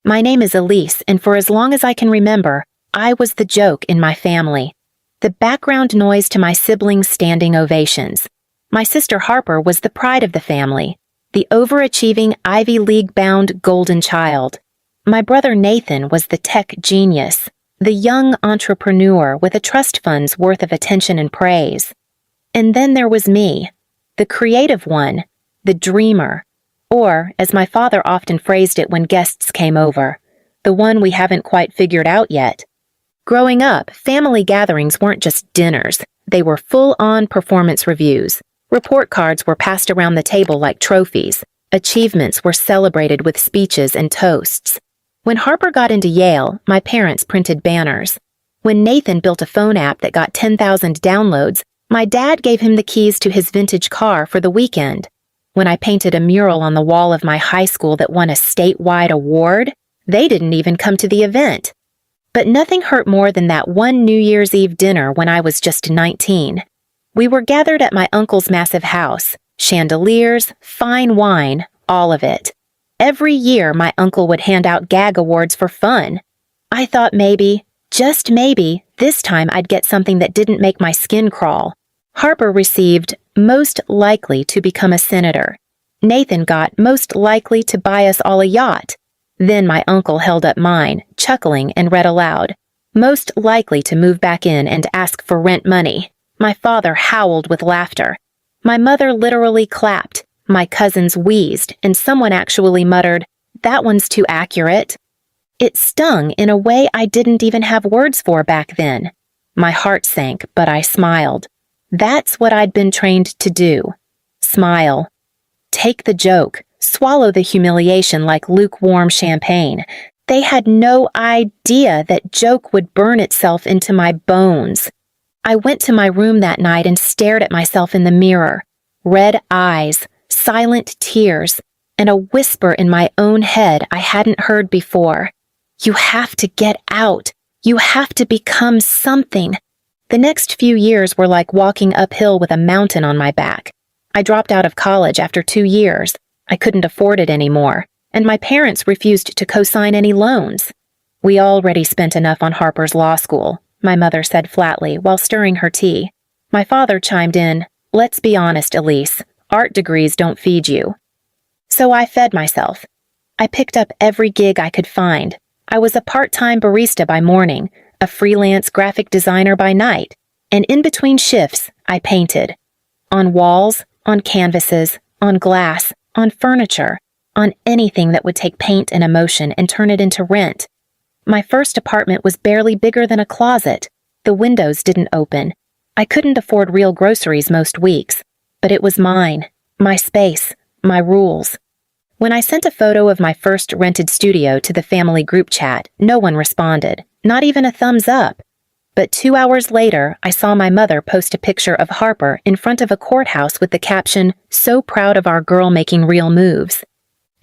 My name is Elise, and for as long as I can remember, I was the joke in my family. The background noise to my siblings' standing ovations. My sister Harper was the pride of the family, the overachieving Ivy League-bound golden child. My brother Nathan was the tech genius, the young entrepreneur with a trust fund's worth of attention and praise. And then there was me, the creative one, the dreamer, or, as my father often phrased it when guests came over, the one we haven't quite figured out yet. Growing up, family gatherings weren't just dinners, they were full-on performance reviews. Report cards were passed around the table like trophies. Achievements were celebrated with speeches and toasts. When Harper got into Yale, my parents printed banners. When Nathan built a phone app that got 10,000 downloads, my dad gave him the keys to his vintage car for the weekend. When I painted a mural on the wall of my high school that won a statewide award, they didn't even come to the event. But nothing hurt more than that one New Year's Eve dinner when I was just 19. We were gathered at my uncle's massive house. Chandeliers, fine wine, all of it. Every year, my uncle would hand out gag awards for fun. I thought maybe, just maybe, this time I'd get something that didn't make my skin crawl. Harper received most likely to become a senator. Nathan got most likely to buy us all a yacht. Then my uncle held up mine, chuckling, and read aloud, most likely to move back in and ask for rent money. My father howled with laughter. My mother literally clapped. My cousins wheezed, and someone actually muttered, "That one's too accurate." It stung in a way I didn't even have words for back then. My heart sank, but I smiled. That's what I'd been trained to do. Smile. Take the joke. Swallow the humiliation like lukewarm champagne. They had no idea that joke would burn itself into my bones. I went to my room that night and stared at myself in the mirror. Red eyes, silent tears, and a whisper in my own head I hadn't heard before. You have to get out. You have to become something. The next few years were like walking uphill with a mountain on my back. I dropped out of college after 2 years. I couldn't afford it anymore, and my parents refused to co-sign any loans. We already spent enough on Harper's law school, my mother said flatly while stirring her tea. My father chimed in, "Let's be honest, Elise. Art degrees don't feed you." So I fed myself. I picked up every gig I could find. I was a part-time barista by morning, a freelance graphic designer by night, and in between shifts, I painted. On walls, on canvases, on glass, on furniture, on anything that would take paint and emotion and turn it into rent. My first apartment was barely bigger than a closet. The windows didn't open. I couldn't afford real groceries most weeks, but it was mine, my space, my rules. When I sent a photo of my first rented studio to the family group chat, no one responded, not even a thumbs up. But 2 hours later, I saw my mother post a picture of Harper in front of a courthouse with the caption, "So proud of our girl making real moves."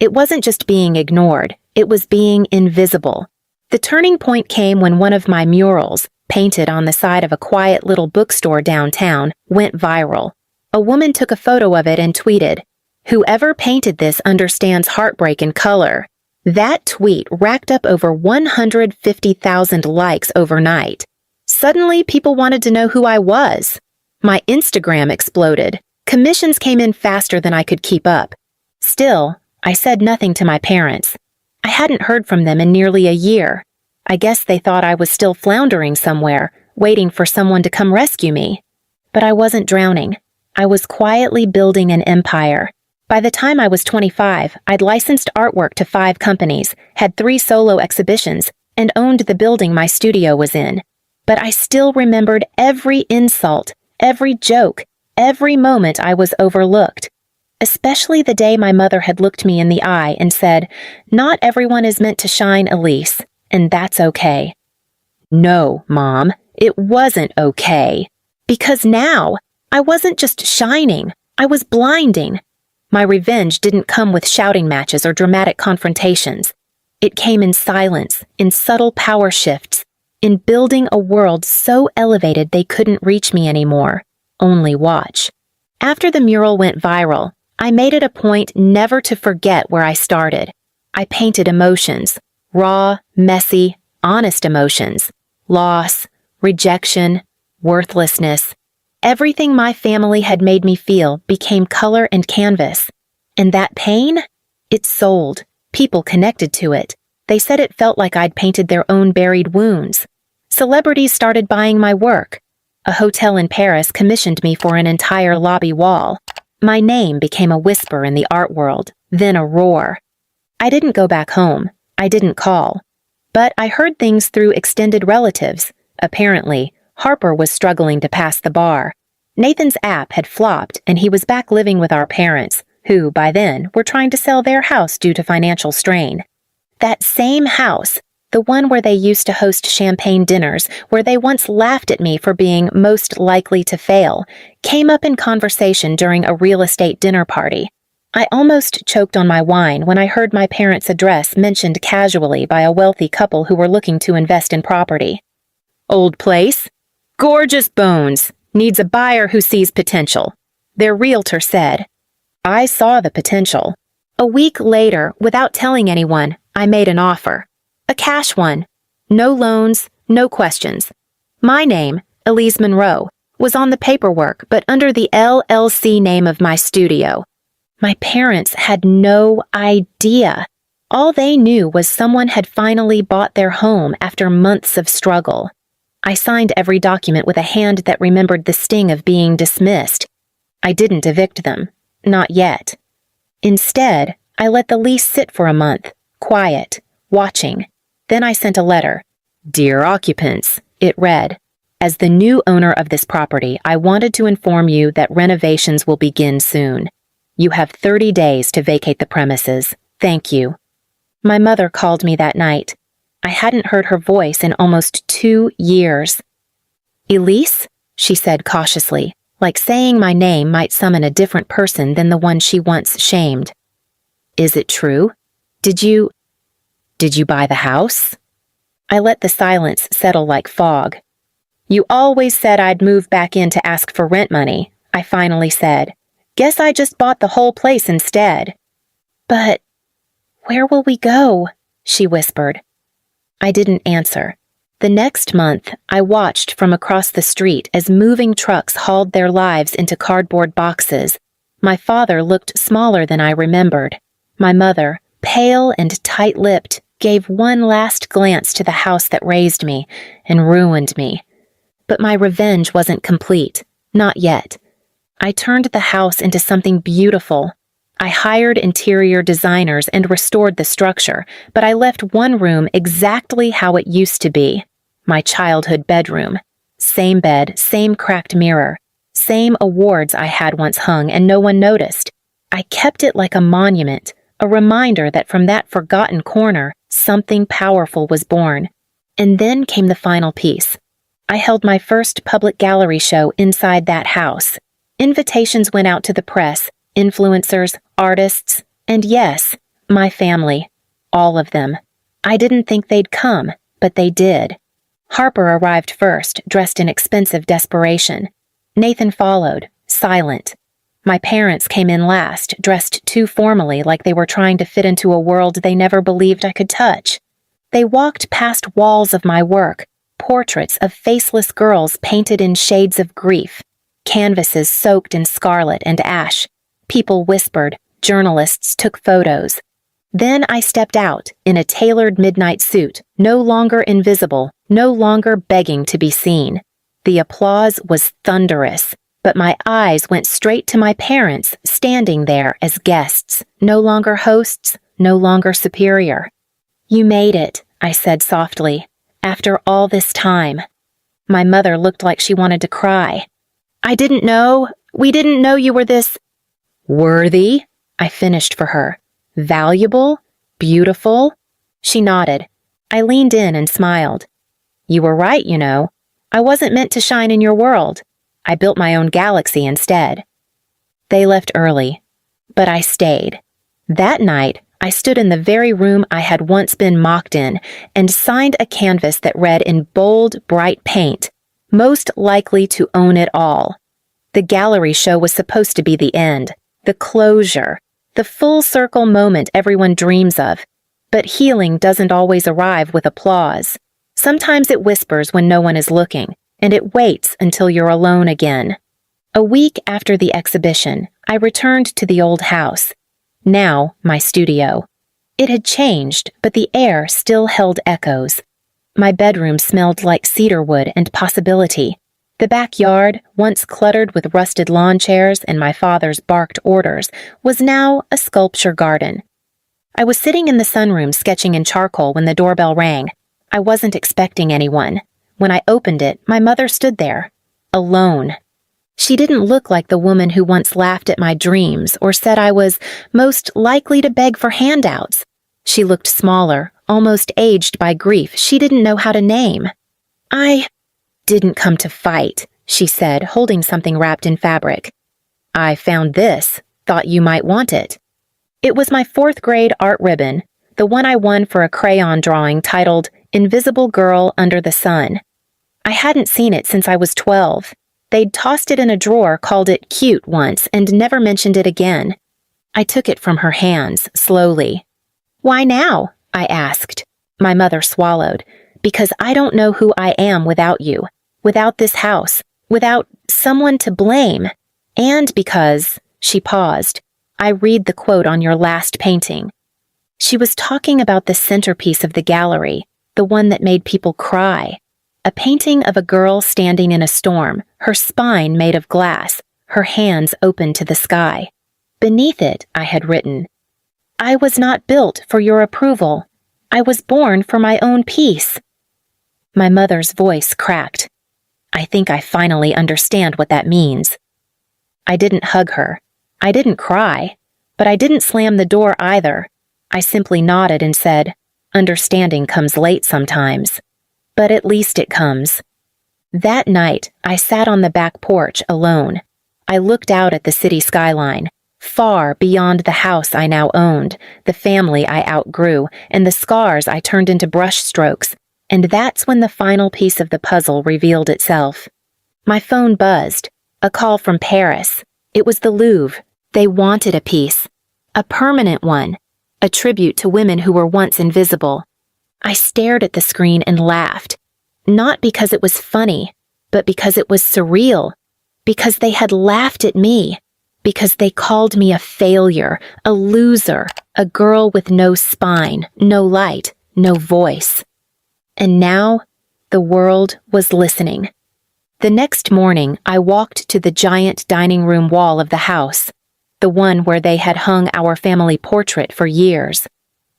It wasn't just being ignored, it was being invisible. The turning point came when one of my murals, painted on the side of a quiet little bookstore downtown, went viral. A woman took a photo of it and tweeted, "Whoever painted this understands heartbreak in color." That tweet racked up over 150,000 likes overnight. Suddenly, people wanted to know who I was. My Instagram exploded. Commissions came in faster than I could keep up. Still, I said nothing to my parents. I hadn't heard from them in nearly a year. I guess they thought I was still floundering somewhere, waiting for someone to come rescue me. But I wasn't drowning. I was quietly building an empire. By the time I was 25, I'd licensed artwork to 5 companies, had 3 solo exhibitions, and owned the building my studio was in. But I still remembered every insult, every joke, every moment I was overlooked. Especially the day my mother had looked me in the eye and said, "Not everyone is meant to shine, Elise, and that's okay." No, Mom, it wasn't okay. Because now, I wasn't just shining, I was blinding. My revenge didn't come with shouting matches or dramatic confrontations. It came in silence, in subtle power shifts, in building a world so elevated they couldn't reach me anymore, only watch. After the mural went viral, I made it a point never to forget where I started. I painted emotions, Raw, messy, honest emotions. Loss, rejection, worthlessness. Everything my family had made me feel became color and canvas. And that pain? It sold. People connected to it. They said it felt like I'd painted their own buried wounds. Celebrities started buying my work. A hotel in Paris commissioned me for an entire lobby wall. My name became a whisper in the art world, then a roar. I didn't go back home. I didn't call. But I heard things through extended relatives. Apparently, Harper was struggling to pass the bar. Nathan's app had flopped, and he was back living with our parents, who, by then, were trying to sell their house due to financial strain. That same house, the one where they used to host champagne dinners, where they once laughed at me for being most likely to fail, came up in conversation during a real estate dinner party. I almost choked on my wine when I heard my parents' address mentioned casually by a wealthy couple who were looking to invest in property. Old place? Gorgeous bones. Needs a buyer who sees potential. Their realtor said. I saw the potential. A week later, without telling anyone, I made an offer. A cash one. No loans, no questions. My name, Elise Monroe, was on the paperwork, but under the LLC name of my studio. My parents had no idea. All they knew was someone had finally bought their home after months of struggle. I signed every document with a hand that remembered the sting of being dismissed. I didn't evict them. Not yet. Instead, I let the lease sit for a month, quiet, watching. Then I sent a letter. Dear occupants, it read, as the new owner of this property, I wanted to inform you that renovations will begin soon. You have 30 days to vacate the premises. Thank you. My mother called me that night. I hadn't heard her voice in almost 2 years. Elise? She said cautiously, like saying my name might summon a different person than the one she once shamed. Is it true? Did you buy the house? I let the silence settle like fog. You always said I'd move back in to ask for rent money, I finally said. Guess I just bought the whole place instead. But where will we go? She whispered. I didn't answer. The next month, I watched from across the street as moving trucks hauled their lives into cardboard boxes. My father looked smaller than I remembered. My mother, pale and tight-lipped, gave one last glance to the house that raised me and ruined me. But my revenge wasn't complete. Not yet. I turned the house into something beautiful. I hired interior designers and restored the structure, but I left one room exactly how it used to be. My childhood bedroom. Same bed, same cracked mirror. Same awards I had once hung and no one noticed. I kept it like a monument, a reminder that from that forgotten corner, something powerful was born. And then came the final piece. I held my first public gallery show inside that house. Invitations went out to the press, influencers, artists, and yes, my family. All of them. I didn't think they'd come, but they did. Harper arrived first, dressed in expensive desperation. Nathan followed, silent. My parents came in last, dressed too formally like they were trying to fit into a world they never believed I could touch. They walked past walls of my work, portraits of faceless girls painted in shades of grief, canvases soaked in scarlet and ash. People whispered, journalists took photos. Then I stepped out in a tailored midnight suit, no longer invisible, no longer begging to be seen. The applause was thunderous, but my eyes went straight to my parents standing there as guests, no longer hosts, no longer superior. You made it, I said softly, after all this time. My mother looked like she wanted to cry. We didn't know you were this worthy, I finished for her. Valuable? Beautiful? She nodded. I leaned in and smiled. You were right, you know. I wasn't meant to shine in your world. I built my own galaxy instead. They left early, but I stayed. That night, I stood in the very room I had once been mocked in and signed a canvas that read in bold, bright paint, most likely to own it all. The gallery show was supposed to be the end, the closure, the full circle moment everyone dreams of. But healing doesn't always arrive with applause. Sometimes it whispers when no one is looking, and it waits until you're alone again. A week after the exhibition, I returned to the old house, now my studio. It had changed, but the air still held echoes. My bedroom smelled like cedarwood and possibility. The backyard, once cluttered with rusted lawn chairs and my father's barked orders, was now a sculpture garden. I was sitting in the sunroom sketching in charcoal when the doorbell rang. I wasn't expecting anyone. When I opened it, my mother stood there, alone. She didn't look like the woman who once laughed at my dreams or said I was most likely to beg for handouts. She looked smaller, almost aged by grief she didn't know how to name. "I didn't come to fight," she said, holding something wrapped in fabric. "I found this, thought you might want it." It was my 4th grade art ribbon, the one I won for a crayon drawing titled Invisible Girl Under the Sun. I hadn't seen it since I was 12. They'd tossed it in a drawer, called it cute once, and never mentioned it again. I took it from her hands, slowly. "Why now?" I asked. My mother swallowed. "Because I don't know who I am without you, without this house, without someone to blame. And because," she paused, "I read the quote on your last painting." She was talking about the centerpiece of the gallery, the one that made people cry. A painting of a girl standing in a storm, her spine made of glass, her hands open to the sky. Beneath it, I had written, "I was not built for your approval. I was born for my own peace." My mother's voice cracked. I think I finally understand what that means. I didn't hug her. I didn't cry. But I didn't slam the door either. I simply nodded and said, "Understanding comes late sometimes. But at least it comes." That night, I sat on the back porch alone. I looked out at the city skyline, far beyond the house I now owned, the family I outgrew, and the scars I turned into brushstrokes. And that's when the final piece of the puzzle revealed itself. My phone buzzed. A call from Paris. It was the Louvre. They wanted a piece. A permanent one. A tribute to women who were once invisible. I stared at the screen and laughed. Not because it was funny, but because it was surreal. Because they had laughed at me. Because they called me a failure, a loser, a girl with no spine, no light, no voice. And now, the world was listening. The next morning, I walked to the giant dining room wall of the house, the one where they had hung our family portrait for years.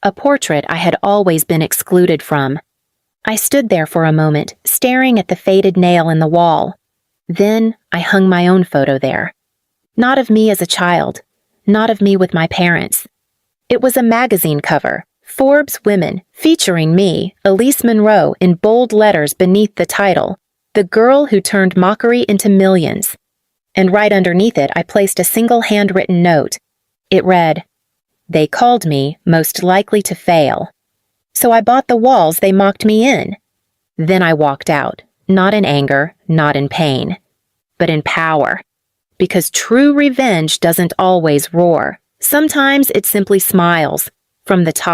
A portrait I had always been excluded from. I stood there for a moment, staring at the faded nail in the wall. Then I hung my own photo there. Not of me as a child, not of me with my parents. It was a magazine cover, Forbes Women, featuring me, Elise Monroe, in bold letters beneath the title, "The Girl Who Turned Mockery into Millions." And right underneath it, I placed a single handwritten note. It read, "They called me most likely to fail. So I bought the walls they mocked me in." Then I walked out, not in anger, not in pain, but in power. Because true revenge doesn't always roar. Sometimes it simply smiles, from the top.